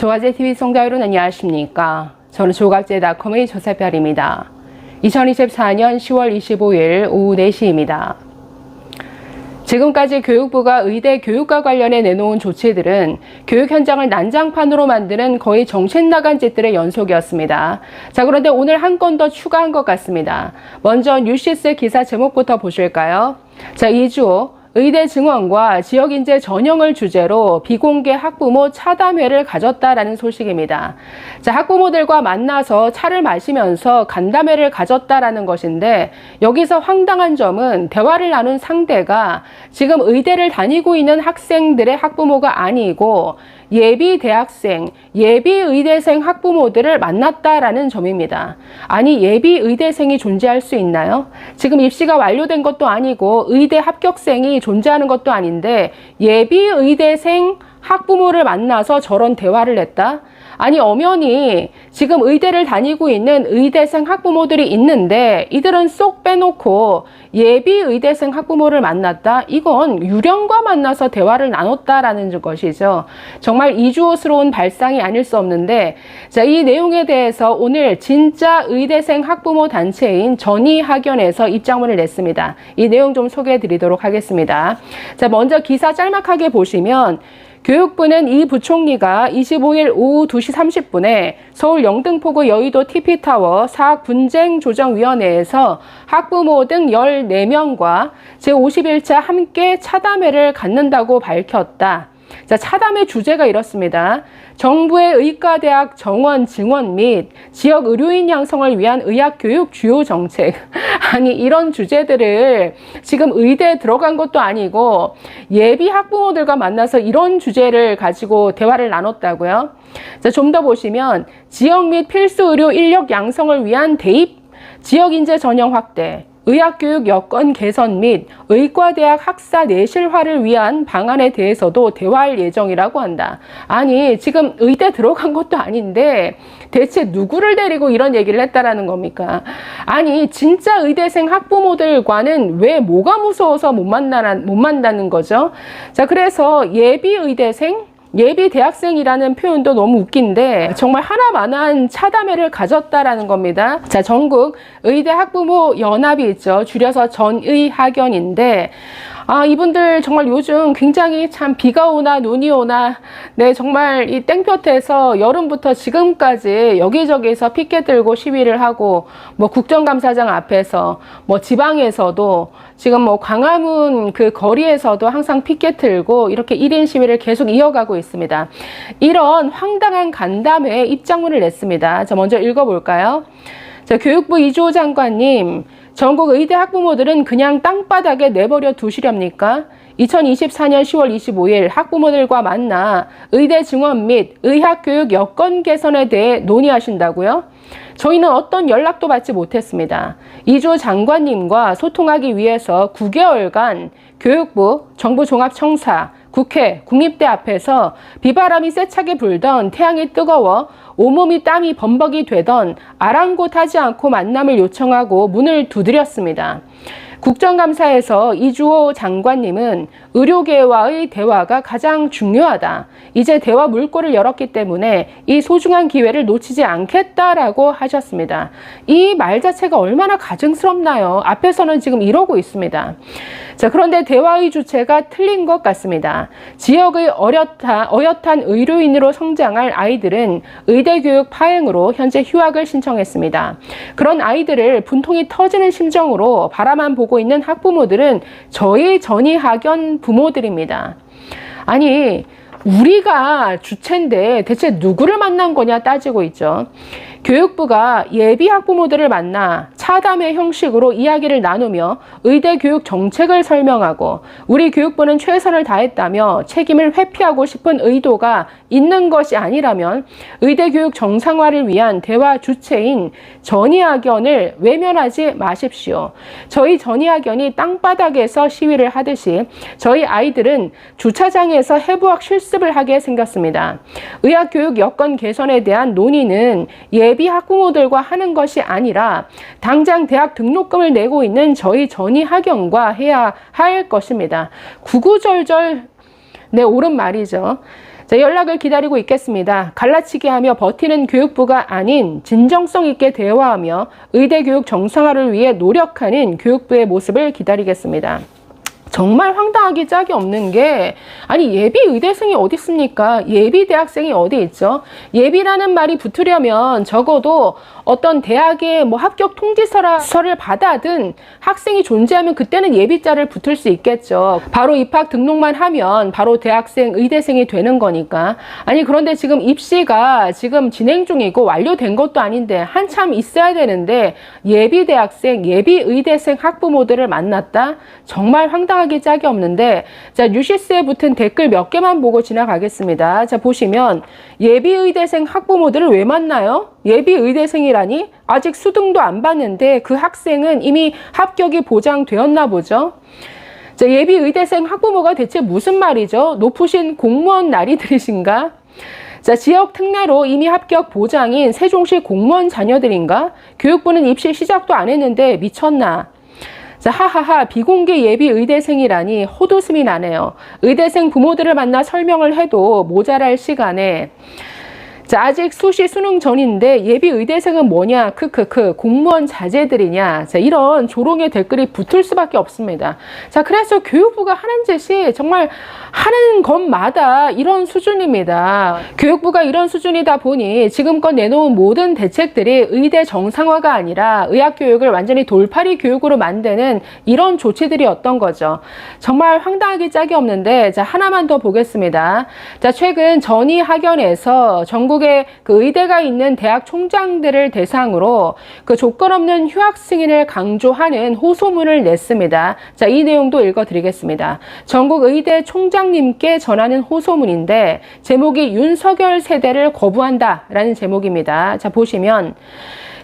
조가제TV 시청자 여러분 안녕하십니까. 저는 조가제닷컴의 조세별입니다. 2024년 10월 25일 오후 4시입니다. 지금까지 교육부가 의대 교육과 관련해 내놓은 조치들은 교육 현장을 난장판으로 만드는 거의 정신 나간 짓들의 연속이었습니다. 자, 그런데 오늘 한 건 더 추가한 것 같습니다. 먼저 뉴시스 기사 제목부터 보실까요? 자, 2주 의대 증원과 지역인재 전형을 주제로 비공개 학부모 차담회를 가졌다라는 소식입니다. 자, 학부모들과 만나서 차를 마시면서 간담회를 가졌다라는 것인데, 여기서 황당한 점은 대화를 나눈 상대가 지금 의대를 다니고 있는 학생들의 학부모가 아니고 예비 대학생, 예비 의대생 학부모들을 만났다라는 점입니다. 아니, 예비 의대생이 존재할 수 있나요? 지금 입시가 완료된 것도 아니고 의대 합격생이 존재하는 것도 아닌데 예비 의대생 학부모를 만나서 저런 대화를 했다? 아니, 엄연히 지금 의대를 다니고 있는 의대생 학부모들이 있는데 이들은 쏙 빼놓고 예비 의대생 학부모를 만났다? 이건 유령과 만나서 대화를 나눴다라는 것이죠. 정말 이주호스러운 발상이 아닐 수 없는데, 자, 이 내용에 대해서 오늘 진짜 의대생 학부모 단체인 전의학연에서 입장문을 냈습니다. 이 내용 좀 소개해 드리도록 하겠습니다. 자, 먼저 기사 짤막하게 보시면 교육부는 이 부총리가 25일 오후 2시 30분에 서울 영등포구 여의도 TP타워 사학분쟁조정위원회에서 학부모 등 14명과 제51차 함께 차담회를 갖는다고 밝혔다. 자, 차담회 주제가 이렇습니다. 정부의 의과대학 정원 증원 및 지역 의료인 양성을 위한 의학교육 주요 정책. 아니, 이런 주제들을 지금 의대에 들어간 것도 아니고 예비 학부모들과 만나서 이런 주제를 가지고 대화를 나눴다고요. 자, 좀 더 보시면 지역 및 필수 의료 인력 양성을 위한 대입, 지역 인재 전형 확대, 의학교육 여건 개선 및 의과대학 학사 내실화를 위한 방안에 대해서도 대화할 예정이라고 한다. 아니, 지금 의대 들어간 것도 아닌데 대체 누구를 데리고 이런 얘기를 했다라는 겁니까? 아니, 진짜 의대생 학부모들과는 왜 뭐가 무서워서 못 만나는 거죠? 자, 그래서 예비 의대생, 예비 대학생이라는 표현도 너무 웃긴데 정말 하나만한 차담회를 가졌다라는 겁니다. 자, 전국 의대 학부모 연합이 있죠. 줄여서 전의학연인데, 이분들 정말 요즘 굉장히 참 비가 오나 눈이 오나, 네, 정말 이 땡볕에서 여름부터 지금까지 여기저기서 피켓 들고 시위를 하고, 뭐 국정감사장 앞에서, 뭐 지방에서도 지금 뭐 광화문 그 거리에서도 항상 피켓 들고 이렇게 1인 시위를 계속 이어가고 있습니다. 이런 황당한 간담회에 입장문을 냈습니다. 자, 먼저 읽어볼까요? 자, 교육부 이주호 장관님, 전국 의대 학부모들은 그냥 땅바닥에 내버려 두시렵니까? 2024년 10월 25일 학부모들과 만나 의대 증원 및 의학교육 여건 개선에 대해 논의하신다고요? 저희는 어떤 연락도 받지 못했습니다. 이주호 장관님과 소통하기 위해서 9개월간 교육부, 정부종합청사, 국회, 국립대 앞에서 비바람이 세차게 불던 태양이 뜨거워 온몸이 땀이 범벅이 되던 아랑곳하지 않고 만남을 요청하고 문을 두드렸습니다. 국정감사에서 이주호 장관님은 의료계와의 대화가 가장 중요하다. 이제 대화 물꼬를 열었기 때문에 이 소중한 기회를 놓치지 않겠다라고 하셨습니다. 이 말 자체가 얼마나 가증스럽나요? 앞에서는 지금 이러고 있습니다. 자, 그런데 대화의 주체가 틀린 것 같습니다. 지역의 어엿한 의료인으로 성장할 아이들은 의대교육 파행으로 현재 휴학을 신청했습니다. 그런 아이들을 분통이 터지는 심정으로 바라만 보고 있는 학부모들은 저희 전의학연 부모들입니다. 아니, 우리가 주체인데 대체 누구를 만난 거냐 따지고 있죠. 교육부가 예비 학부모들을 만나 차담회 형식으로 이야기를 나누며 의대 교육 정책을 설명하고 우리 교육부는 최선을 다했다며 책임을 회피하고 싶은 의도가 있는 것이 아니라면 의대 교육 정상화를 위한 대화 주체인 전의학연을 외면하지 마십시오. 저희 전의학연이 땅바닥에서 시위를 하듯이 저희 아이들은 주차장에서 해부학 실습을 하게 생겼습니다. 의학교육 여건 개선에 대한 논의는 예비 학부모들과 하는 것이 아니라 당장 대학 등록금을 내고 있는 저희 전의학연과 해야 할 것입니다. 구구절절 네, 옳은 말이죠. 자, 연락을 기다리고 있겠습니다. 갈라치기 하며 버티는 교육부가 아닌 진정성 있게 대화하며 의대 교육 정상화를 위해 노력하는 교육부의 모습을 기다리겠습니다. 정말 황당하기 짝이 없는 게, 아니 예비 의대생이 어디 있습니까? 예비 대학생이 어디 있죠? 예비라는 말이 붙으려면 적어도 어떤 대학의 뭐 합격 통지서를 받아든 학생이 존재하면 그때는 예비자를 붙을 수 있겠죠. 바로 입학 등록만 하면 바로 대학생, 의대생이 되는 거니까. 아니 그런데 지금 입시가 지금 진행 중이고 완료된 것도 아닌데 한참 있어야 되는데 예비 대학생, 예비 의대생 학부모들을 만났다? 정말 황당하기 짝이 없는데, 자, 뉴시스에 붙은 댓글 몇 개만 보고 지나가겠습니다. 자, 보시면 예비 의대생 학부모들을 왜 만나요? 예비 의대생이라니? 아직 수등도 안 봤는데 그 학생은 이미 합격이 보장되었나 보죠. 자, 예비 의대생 학부모가 대체 무슨 말이죠? 높으신 공무원 나리들이신가? 자, 지역 특례로 이미 합격 보장인 세종시 공무원 자녀들인가? 교육부는 입시 시작도 안 했는데 미쳤나? 자, 하하하, 비공개 예비 의대생이라니 호도숨이 나네요. 의대생 부모들을 만나 설명을 해도 모자랄 시간에. 자, 아직 수시 수능 전인데 예비 의대생은 뭐냐? 크크크, 공무원 자제들이냐? 자, 이런 조롱의 댓글이 붙을 수밖에 없습니다. 자, 그래서 교육부가 하는 짓이 정말 하는 것마다 이런 수준입니다. 교육부가 이런 수준이다 보니 지금껏 내놓은 모든 대책들이 의대 정상화가 아니라 의학교육을 완전히 돌팔이 교육으로 만드는 이런 조치들이었던 거죠. 정말 황당하기 짝이 없는데, 자, 하나만 더 보겠습니다. 자, 최근 전의학연에서 전국의 그 의대가 있는 대학 총장들을 대상으로 그 조건 없는 휴학 승인을 강조하는 호소문을 냈습니다. 자, 이 내용도 읽어드리겠습니다. 전국 의대 총장님께 전하는 호소문인데 제목이 윤석열 세대를 거부한다라는 제목입니다. 자, 보시면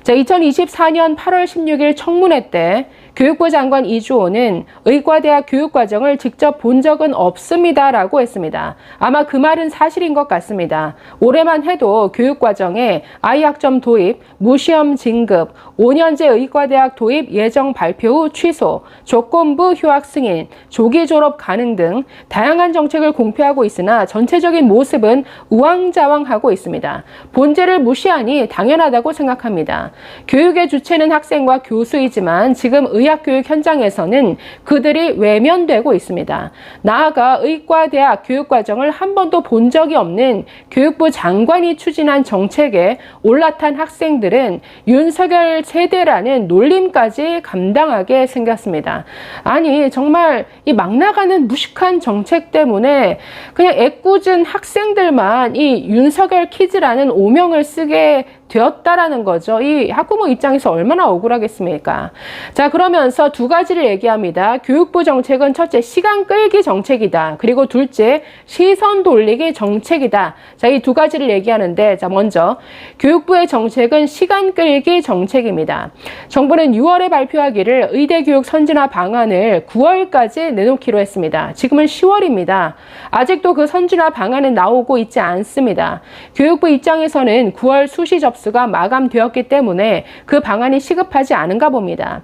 자, 2024년 8월 16일 청문회 때 교육부 장관 이주호는 의과대학 교육과정을 직접 본 적은 없습니다라고 했습니다. 아마 그 말은 사실인 것 같습니다. 올해만 해도 교육과정에 아이학점 도입, 무시험 진급, 5년제 의과대학 도입 예정 발표 후 취소, 조건부 휴학 승인, 조기 졸업 가능 등 다양한 정책을 공표하고 있으나 전체적인 모습은 우왕좌왕하고 있습니다. 본질을 무시하니 당연하다고 생각합니다. 교육의 주체는 학생과 교수이지만 지금 의학교육 현장에서는 그들이 외면되고 있습니다. 나아가 의과대학 교육과정을 한 번도 본 적이 없는 교육부 장관이 추진한 정책에 올라탄 학생들은 윤석열 세대라는 놀림까지 감당하게 생겼습니다. 아니 정말 이 막 나가는 무식한 정책 때문에 그냥 애꿎은 학생들만 이 윤석열 키즈라는 오명을 쓰게 되었다라는 거죠. 이 학부모 입장에서 얼마나 억울하겠습니까? 자, 그러면서 두 가지를 얘기합니다. 교육부 정책은 첫째, 시간 끌기 정책이다. 그리고 둘째, 시선 돌리기 정책이다. 자, 이 두 가지를 얘기하는데, 자, 먼저 교육부의 정책은 시간 끌기 정책입니다. 정부는 6월에 발표하기를 의대 교육 선진화 방안을 9월까지 내놓기로 했습니다. 지금은 10월입니다. 아직도 그 선진화 방안은 나오고 있지 않습니다. 교육부 입장에서는 9월 수시 접수가 마감되었기 때문에 그 방안이 시급하지 않은가 봅니다.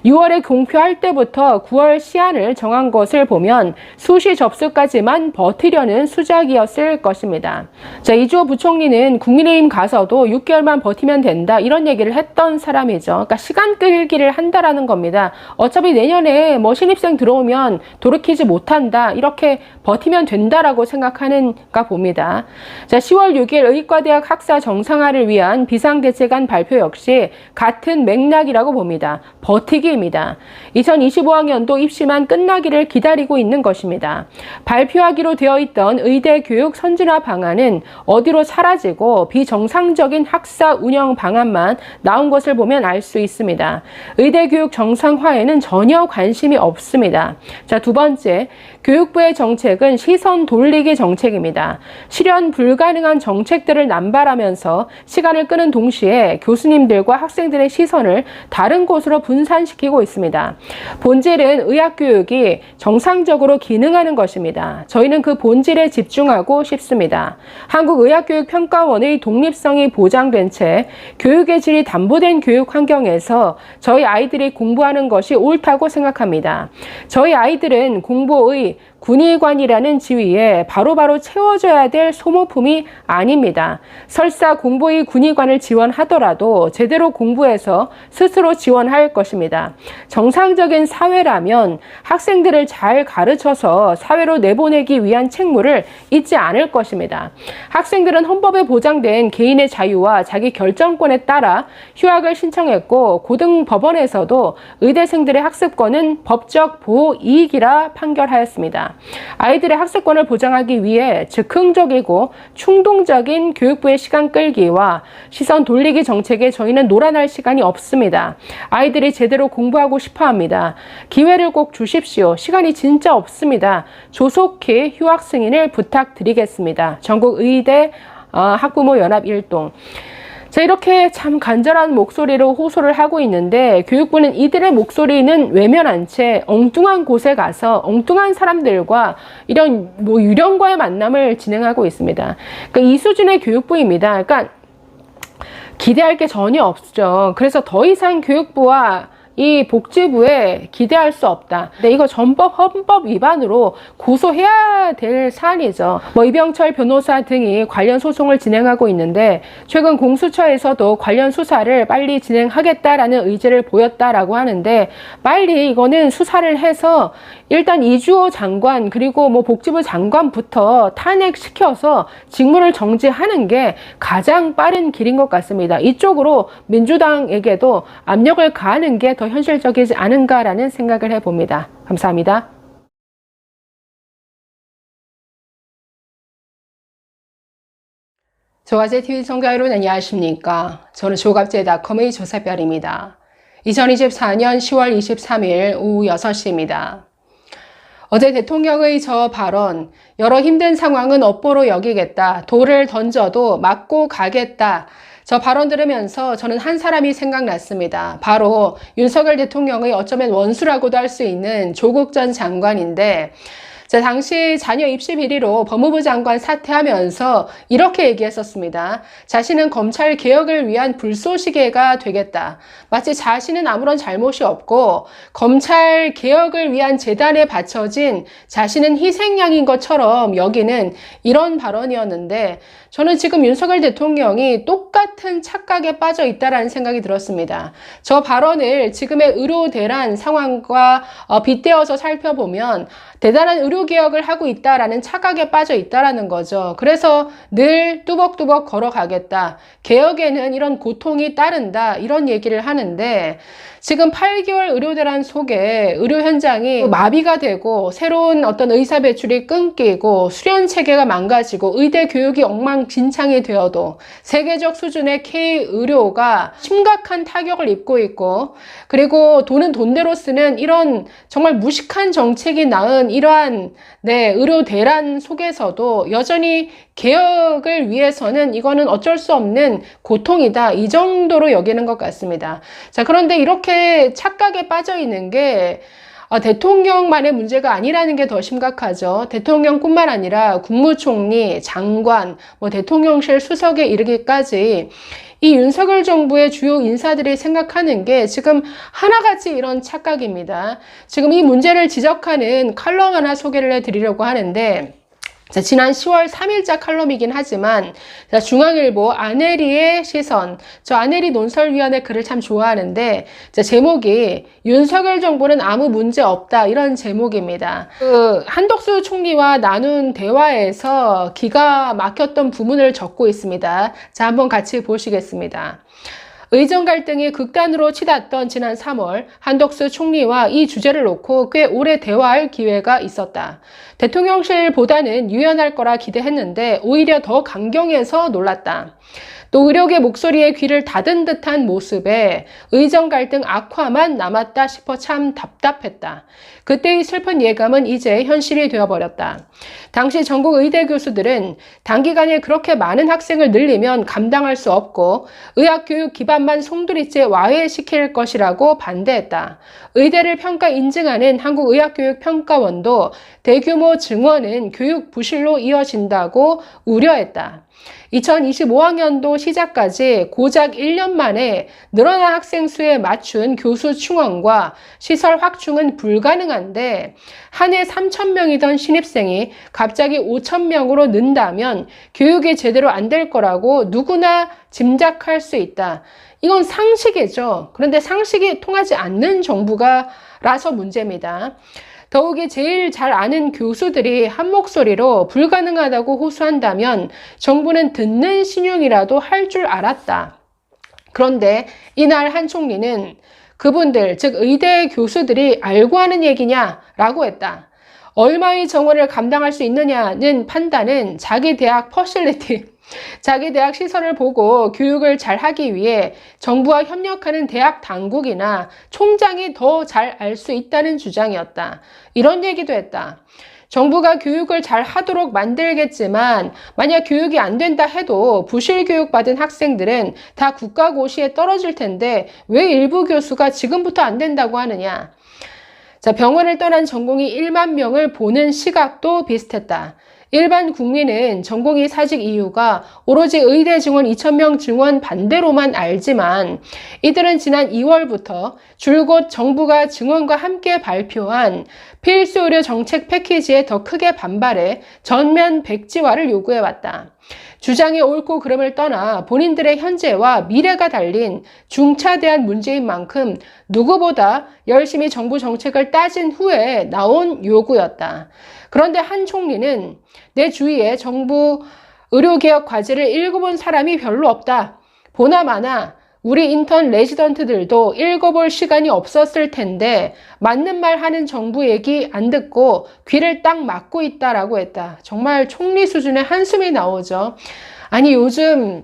6월에 공표할 때부터 9월 시한을 정한 것을 보면 수시 접수까지만 버티려는 수작이었을 것입니다. 자, 이주호 부총리는 국민의힘 가서도 6개월만 버티면 된다 이런 얘기를 했던 사람이죠. 그러니까 시간 끌기를 한다라는 겁니다. 어차피 내년에 뭐 신입생 들어오면 돌이키지 못한다 이렇게 버티면 된다라고 생각하는가 봅니다. 자, 10월 6일 의과대학 학사 정상화를 위한 비상대책안 발표 역시 같은 맥락이라고 봅니다. 버티기입니다. 2025학년도 입시만 끝나기를 기다리고 있는 것입니다. 발표하기로 되어 있던 의대 교육 선진화 방안은 어디로 사라지고 비정상적인 학사 운영 방안만 나온 것을 보면 알 수 있습니다. 의대 교육 정상화에는 전혀 관심이 없습니다. 자, 두 번째, 교육부의 정책은 시선 돌리기 정책입니다. 실현 불가능한 정책들을 남발하면서 시간을 끄는 동시에 교수님들과 학생들의 시선을 다른 곳으로 분산시키고 있습니다. 본질은 의학교육이 정상적으로 기능하는 것입니다. 저희는 그 본질에 집중하고 싶습니다. 한국의학교육평가원의 독립성이 보장된 채 교육의 질이 담보된 교육 환경에서 저희 아이들이 공부하는 것이 옳다고 생각합니다. 저희 아이들은 공부의 군의관이라는 지위에 바로바로 채워져야 될 소모품이 아닙니다. 설사 공부의 군의관을 지원하더라도 제대로 공부해서 스스로 지원할 것입니다. 정상적인 사회라면 학생들을 잘 가르쳐서 사회로 내보내기 위한 책무를 잊지 않을 것입니다. 학생들은 헌법에 보장된 개인의 자유와 자기 결정권에 따라 휴학을 신청했고 고등법원에서도 의대생들의 학습권은 법적 보호 이익이라 판결하였습니다. 아이들의 학습권을 보장하기 위해 즉흥적이고 충동적인 교육부의 시간 끌기와 시선 돌리기 정책에 저희는 놀아날 시간이 없습니다. 아이들이 제대로 공부하고 싶어 합니다. 기회를 꼭 주십시오. 시간이 진짜 없습니다. 조속히 휴학 승인을 부탁드리겠습니다. 전국의대 학부모연합 일동. 자, 이렇게 참 간절한 목소리로 호소를 하고 있는데 교육부는 이들의 목소리는 외면한 채 엉뚱한 곳에 가서 엉뚱한 사람들과 이런 유령과의 만남을 진행하고 있습니다. 그러니까 이 수준의 교육부입니다. 그러니까 기대할 게 전혀 없죠. 그래서 더 이상 교육부와 이 복지부에 기대할 수 없다. 근데 이거 헌법 위반으로 고소해야 될 사안이죠. 이병철 변호사 등이 관련 소송을 진행하고 있는데 최근 공수처에서도 관련 수사를 빨리 진행하겠다라는 의지를 보였다라고 하는데 빨리 이거는 수사를 해서 일단 이주호 장관 그리고 복지부 장관부터 탄핵시켜서 직무를 정지하는 게 가장 빠른 길인 것 같습니다. 이쪽으로 민주당에게도 압력을 가하는 게 더 현실적이지 않은가라는 생각을 해봅니다. 감사합니다. 조갑제TV 시청자 여러분 안녕하십니까? 저는 조갑제.com의 조세별입니다. 2024년 10월 23일 오후 6시입니다. 어제 대통령의 저 발언, 여러 힘든 상황은 업보로 여기겠다, 돌을 던져도 맞고 가겠다, 저 발언 들으면서 저는 한 사람이 생각났습니다. 바로 윤석열 대통령의 어쩌면 원수라고도 할 수 있는 조국 전 장관인데 자, 당시 자녀 입시 비리로 법무부 장관 사퇴하면서 이렇게 얘기했었습니다. 자신은 검찰 개혁을 위한 불쏘시개가 되겠다. 마치 자신은 아무런 잘못이 없고 검찰 개혁을 위한 재단에 바쳐진 자신은 희생양인 것처럼 여기는 이런 발언이었는데 저는 지금 윤석열 대통령이 똑같은 착각에 빠져 있다라는 생각이 들었습니다. 저 발언을 지금의 의료대란 상황과 빗대어서 살펴보면 대단한 의료개혁을 하고 있다라는 착각에 빠져 있다라는 거죠. 그래서 늘 뚜벅뚜벅 걸어가겠다. 개혁에는 이런 고통이 따른다. 이런 얘기를 하는데 지금 8개월 의료대란 속에 의료 현장이 마비가 되고 새로운 어떤 의사 배출이 끊기고 수련 체계가 망가지고 의대 교육이 엉망진창이 되어도 세계적 수준의 K-의료가 심각한 타격을 입고 있고 그리고 돈은 돈대로 쓰는 이런 정말 무식한 정책이 낳은 이러한 의료 대란 속에서도 여전히 개혁을 위해서는 이거는 어쩔 수 없는 고통이다. 이 정도로 여기는 것 같습니다. 자, 그런데 이렇게 착각에 빠져 있는 게 대통령만의 문제가 아니라는 게 더 심각하죠. 대통령뿐만 아니라 국무총리, 장관, 대통령실 수석에 이르기까지 이 윤석열 정부의 주요 인사들이 생각하는 게 지금 하나같이 이런 착각입니다. 지금 이 문제를 지적하는 칼럼 하나 소개를 해드리려고 하는데 자, 지난 10월 3일자 칼럼이긴 하지만 자, 중앙일보 안혜리의 시선, 저 안혜리 논설위원회 글을 참 좋아하는데 자, 제목이 윤석열 정부는 아무 문제 없다 이런 제목입니다. 한덕수 총리와 나눈 대화에서 기가 막혔던 부분을 적고 있습니다. 자, 한번 같이 보시겠습니다. 의정 갈등이 극단으로 치닫던 지난 3월 한덕수 총리와 이 주제를 놓고 꽤 오래 대화할 기회가 있었다. 대통령실보다는 유연할 거라 기대했는데 오히려 더 강경해서 놀랐다. 또 의료계 목소리에 귀를 닫은 듯한 모습에 의정 갈등 악화만 남았다 싶어 참 답답했다. 그때의 슬픈 예감은 이제 현실이 되어버렸다. 당시 전국 의대 교수들은 단기간에 그렇게 많은 학생을 늘리면 감당할 수 없고 의학교육 기반만 송두리째 와해시킬 것이라고 반대했다. 의대를 평가 인증하는 한국의학교육평가원도 대규모 증원은 교육 부실로 이어진다고 우려했다. 2025학년도 시작까지 고작 1년 만에 늘어난 학생 수에 맞춘 교수 충원과 시설 확충은 불가능한데 한 해 3,000명이던 신입생이 갑자기 5,000명으로 는다면 교육이 제대로 안 될 거라고 누구나 짐작할 수 있다. 이건 상식이죠. 그런데 상식이 통하지 않는 정부가라서 문제입니다. 더욱이 제일 잘 아는 교수들이 한 목소리로 불가능하다고 호소한다면 정부는 듣는 신용이라도 할 줄 알았다. 그런데 이날 한 총리는 그분들, 즉 의대 교수들이 알고 하는 얘기냐라고 했다. 얼마의 정원을 감당할 수 있느냐는 판단은 자기 대학 퍼실리티, 자기 대학 시설을 보고 교육을 잘 하기 위해 정부와 협력하는 대학 당국이나 총장이 더 잘 알 수 있다는 주장이었다. 이런 얘기도 했다. 정부가 교육을 잘 하도록 만들겠지만 만약 교육이 안 된다 해도 부실 교육받은 학생들은 다 국가고시에 떨어질 텐데 왜 일부 교수가 지금부터 안 된다고 하느냐. 자, 병원을 떠난 전공의 1만 명을 보는 시각도 비슷했다. 일반 국민은 전공의 사직 이유가 오로지 의대 증원 2,000명 증원 반대로만 알지만 이들은 지난 2월부터 줄곧 정부가 증원과 함께 발표한 필수 의료 정책 패키지에 더 크게 반발해 전면 백지화를 요구해왔다. 주장의 옳고 그름을 떠나 본인들의 현재와 미래가 달린 중차대한 문제인 만큼 누구보다 열심히 정부 정책을 따진 후에 나온 요구였다. 그런데 한 총리는 내 주위에 정부 의료개혁 과제를 읽어본 사람이 별로 없다. 보나마나 우리 인턴 레지던트들도 읽어볼 시간이 없었을 텐데 맞는 말 하는 정부 얘기 안 듣고 귀를 딱 막고 있다라고 했다. 정말 총리 수준의 한숨이 나오죠. 아니 요즘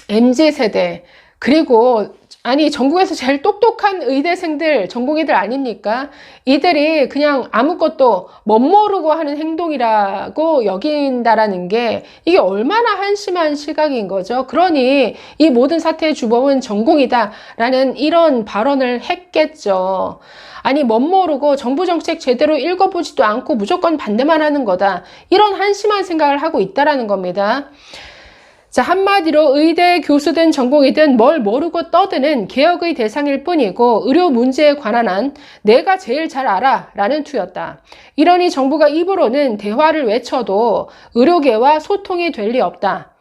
MZ세대 그리고 아니 전국에서 제일 똑똑한 의대생들, 전공의들 아닙니까? 이들이 그냥 아무것도 멋모르고 하는 행동이라고 여긴다라는 게 이게 얼마나 한심한 시각인 거죠. 그러니 이 모든 사태의 주범은 전공이다라는 이런 발언을 했겠죠. 아니 멋모르고 정부 정책 제대로 읽어보지도 않고 무조건 반대만 하는 거다. 이런 한심한 생각을 하고 있다라는 겁니다. 자, 한마디로 의대 교수든 전공이든 뭘 모르고 떠드는 개혁의 대상일 뿐이고 의료 문제에 관한 한 내가 제일 잘 알아 라는 투였다. 이러니 정부가 입으로는 대화를 외쳐도 의료계와 소통이 될 리 없다.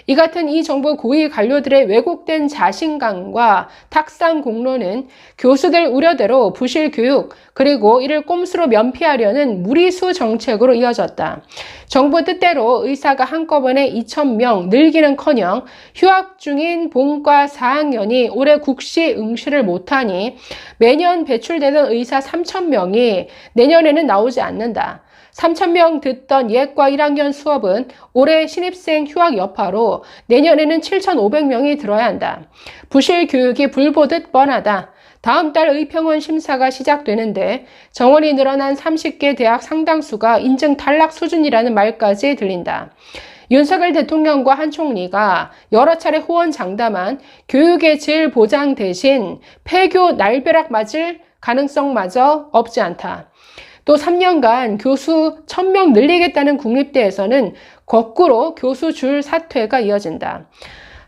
이 같은 이 정부 고위 관료들의 왜곡된 자신감과 탁상 공론은 교수들 우려대로 부실 교육 그리고 이를 꼼수로 면피하려는 무리수 정책으로 이어졌다. 정부 뜻대로 의사가 한꺼번에 2,000명 늘기는커녕 휴학 중인 본과 4학년이 올해 국시 응시를 못하니 매년 배출되던 의사 3,000명이 내년에는 나오지 않는다. 3,000명 듣던 예과 1학년 수업은 올해 신입생 휴학 여파로 내년에는 7,500명이 들어야 한다. 부실 교육이 불보듯 뻔하다. 다음 달 의평원 심사가 시작되는데 정원이 늘어난 30개 대학 상당수가 인증 탈락 수준이라는 말까지 들린다. 윤석열 대통령과 한 총리가 여러 차례 호언장담한 교육의 질 보장 대신 폐교 날벼락 맞을 가능성마저 없지 않다. 또 3년간 교수 1,000명 늘리겠다는 국립대에서는 거꾸로 교수 줄 사퇴가 이어진다.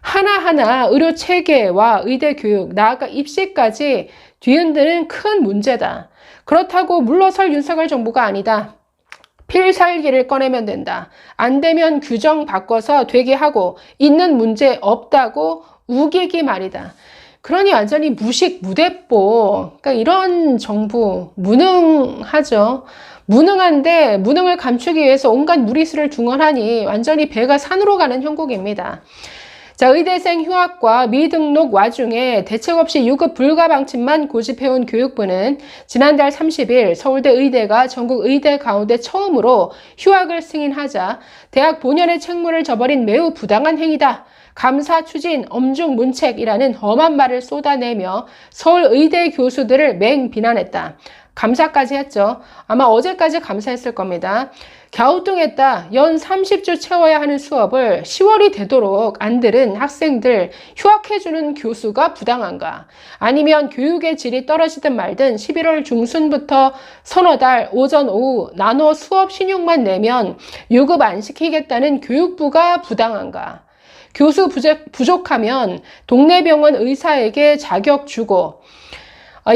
하나하나 의료 체계와 의대 교육, 나아가 입시까지 뒤흔드는 큰 문제다. 그렇다고 물러설 윤석열 정부가 아니다. 필살기를 꺼내면 된다. 안 되면 규정 바꿔서 되게 하고 있는 문제 없다고 우기기 말이다. 그러니 완전히 무식, 무대뽀. 그러니까 이런 정부 무능하죠. 무능한데 무능을 감추기 위해서 온갖 무리수를 중언하니 완전히 배가 산으로 가는 형국입니다. 자, 의대생 휴학과 미등록 와중에 대책 없이 유급 불가 방침만 고집해온 교육부는 지난달 30일 서울대 의대가 전국 의대 가운데 처음으로 휴학을 승인하자 대학 본연의 책무를 저버린 매우 부당한 행위다. 감사 추진 엄중 문책이라는 험한 말을 쏟아내며 서울 의대 교수들을 맹비난했다. 감사까지 했죠. 아마 어제까지 감사했을 겁니다. 갸우뚱했다. 연 30주 채워야 하는 수업을 10월이 되도록 안 들은 학생들 휴학해주는 교수가 부당한가? 아니면 교육의 질이 떨어지든 말든 11월 중순부터 서너 달 오전 오후 나눠 수업 신용만 내면 유급 안 시키겠다는 교육부가 부당한가? 교수 부족하면 동네 병원 의사에게 자격 주고,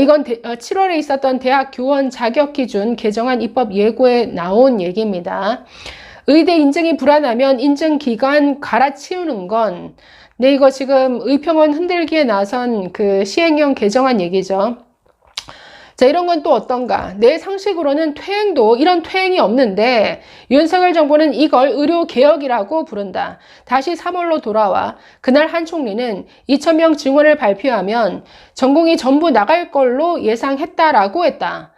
이건 7월에 있었던 대학 교원 자격 기준 개정안 입법 예고에 나온 얘기입니다. 의대 인증이 불안하면 인증 기간 갈아치우는 건, 네, 이거 지금 의평원 흔들기에 나선 그 시행령 개정안 얘기죠. 자, 이런 건 또 어떤가? 내 상식으로는 퇴행도 이런 퇴행이 없는데 윤석열 정부는 이걸 의료개혁이라고 부른다. 다시 3월로 돌아와 그날 한 총리는 2,000명 증원을 발표하면 전공이 전부 나갈 걸로 예상했다라고 했다.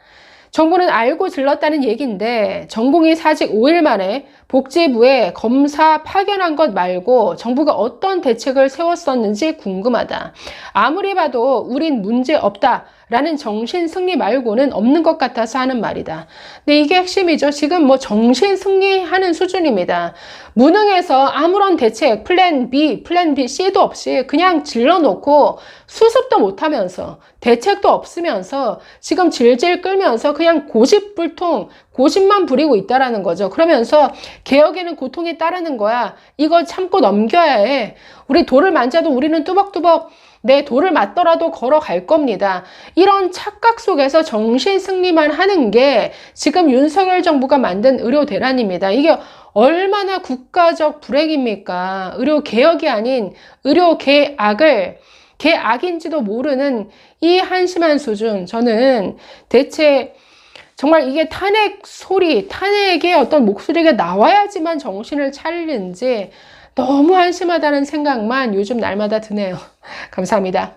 정부는 알고 질렀다는 얘기인데 전공이 사직 5일 만에 복지부에 검사 파견한 것 말고 정부가 어떤 대책을 세웠었는지 궁금하다. 아무리 봐도 우린 문제 없다라는 정신승리 말고는 없는 것 같아서 하는 말이다. 근데 이게 핵심이죠. 지금 뭐 정신승리하는 수준입니다. 무능해서 아무런 대책, 플랜 B, C도 없이 그냥 질러놓고 수습도 못하면서 대책도 없으면서 지금 질질 끌면서 그냥 고집만 부리고 있다라는 거죠. 그러면서 개혁에는 고통이 따르는 거야. 이거 참고 넘겨야 해. 우리 돌을 만져도 우리는 뚜벅뚜벅 내 돌을 맞더라도 걸어갈 겁니다. 이런 착각 속에서 정신승리만 하는 게 지금 윤석열 정부가 만든 의료 대란입니다. 이게 얼마나 국가적 불행입니까? 의료 개혁이 아닌 의료 개악인지도 모르는 이 한심한 수준. 저는 대체 정말 이게 탄핵의 어떤 목소리가 나와야지만 정신을 차리는지 너무 한심하다는 생각만 요즘 날마다 드네요. 감사합니다.